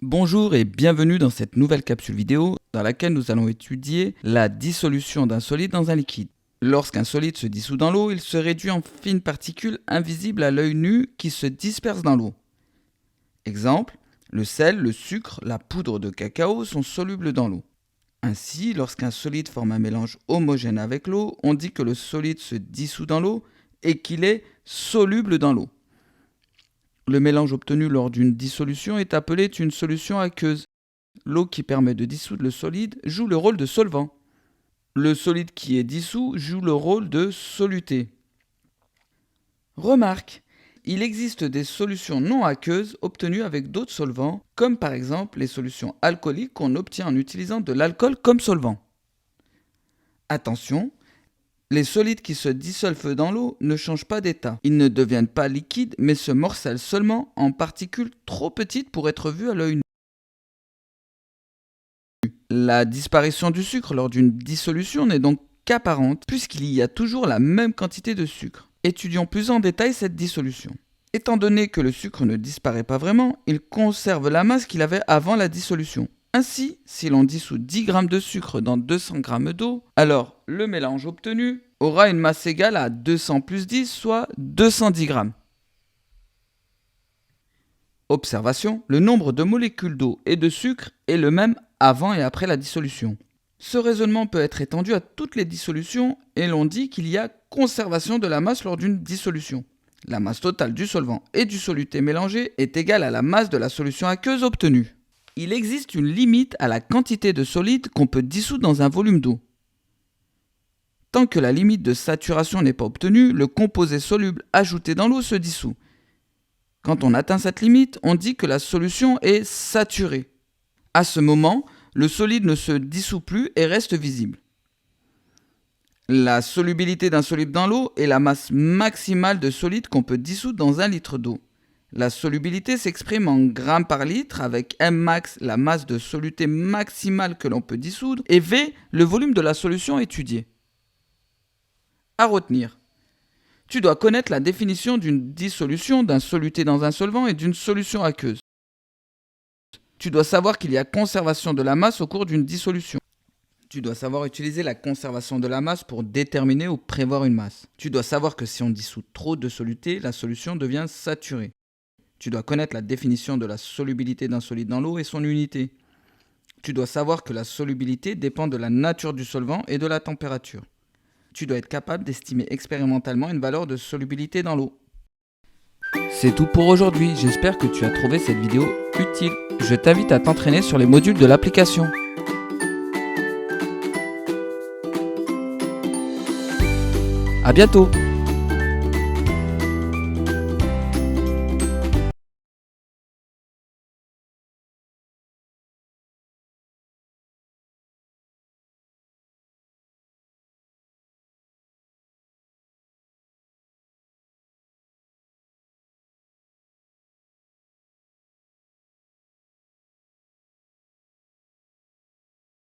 Bonjour et bienvenue dans cette nouvelle capsule vidéo dans laquelle nous allons étudier la dissolution d'un solide dans un liquide. Lorsqu'un solide se dissout dans l'eau, il se réduit en fines particules invisibles à l'œil nu qui se dispersent dans l'eau. Exemple, le sel, le sucre, la poudre de cacao sont solubles dans l'eau. Ainsi, lorsqu'un solide forme un mélange homogène avec l'eau, on dit que le solide se dissout dans l'eau et qu'il est soluble dans l'eau. Le mélange obtenu lors d'une dissolution est appelé une solution aqueuse. L'eau qui permet de dissoudre le solide joue le rôle de solvant. Le solide qui est dissous joue le rôle de soluté. Remarque, il existe des solutions non aqueuses obtenues avec d'autres solvants, comme par exemple les solutions alcooliques qu'on obtient en utilisant de l'alcool comme solvant. Attention, les solides qui se dissolvent dans l'eau ne changent pas d'état. Ils ne deviennent pas liquides, mais se morcellent seulement en particules trop petites pour être vues à l'œil nu. La disparition du sucre lors d'une dissolution n'est donc qu'apparente, puisqu'il y a toujours la même quantité de sucre. Étudions plus en détail cette dissolution. Étant donné que le sucre ne disparaît pas vraiment, il conserve la masse qu'il avait avant la dissolution. Ainsi, si l'on dissout 10 g de sucre dans 200 g d'eau, alors le mélange obtenu aura une masse égale à 200 plus 10, soit 210 g. Observation, le nombre de molécules d'eau et de sucre est le même avant et après la dissolution. Ce raisonnement peut être étendu à toutes les dissolutions et l'on dit qu'il y a conservation de la masse lors d'une dissolution. La masse totale du solvant et du soluté mélangé est égale à la masse de la solution aqueuse obtenue. Il existe une limite à la quantité de solide qu'on peut dissoudre dans un volume d'eau. Tant que la limite de saturation n'est pas obtenue, le composé soluble ajouté dans l'eau se dissout. Quand on atteint cette limite, on dit que la solution est saturée. À ce moment, le solide ne se dissout plus et reste visible. La solubilité d'un solide dans l'eau est la masse maximale de solide qu'on peut dissoudre dans 1 litre d'eau. La solubilité s'exprime en grammes par litre avec Mmax, la masse de soluté maximale que l'on peut dissoudre, et V, le volume de la solution étudiée. À retenir, tu dois connaître la définition d'une dissolution, d'un soluté dans un solvant et d'une solution aqueuse. Tu dois savoir qu'il y a conservation de la masse au cours d'une dissolution. Tu dois savoir utiliser la conservation de la masse pour déterminer ou prévoir une masse. Tu dois savoir que si on dissout trop de soluté, la solution devient saturée. Tu dois connaître la définition de la solubilité d'un solide dans l'eau et son unité. Tu dois savoir que la solubilité dépend de la nature du solvant et de la température. Tu dois être capable d'estimer expérimentalement une valeur de solubilité dans l'eau. C'est tout pour aujourd'hui, j'espère que tu as trouvé cette vidéo utile. Je t'invite à t'entraîner sur les modules de l'application. À bientôt!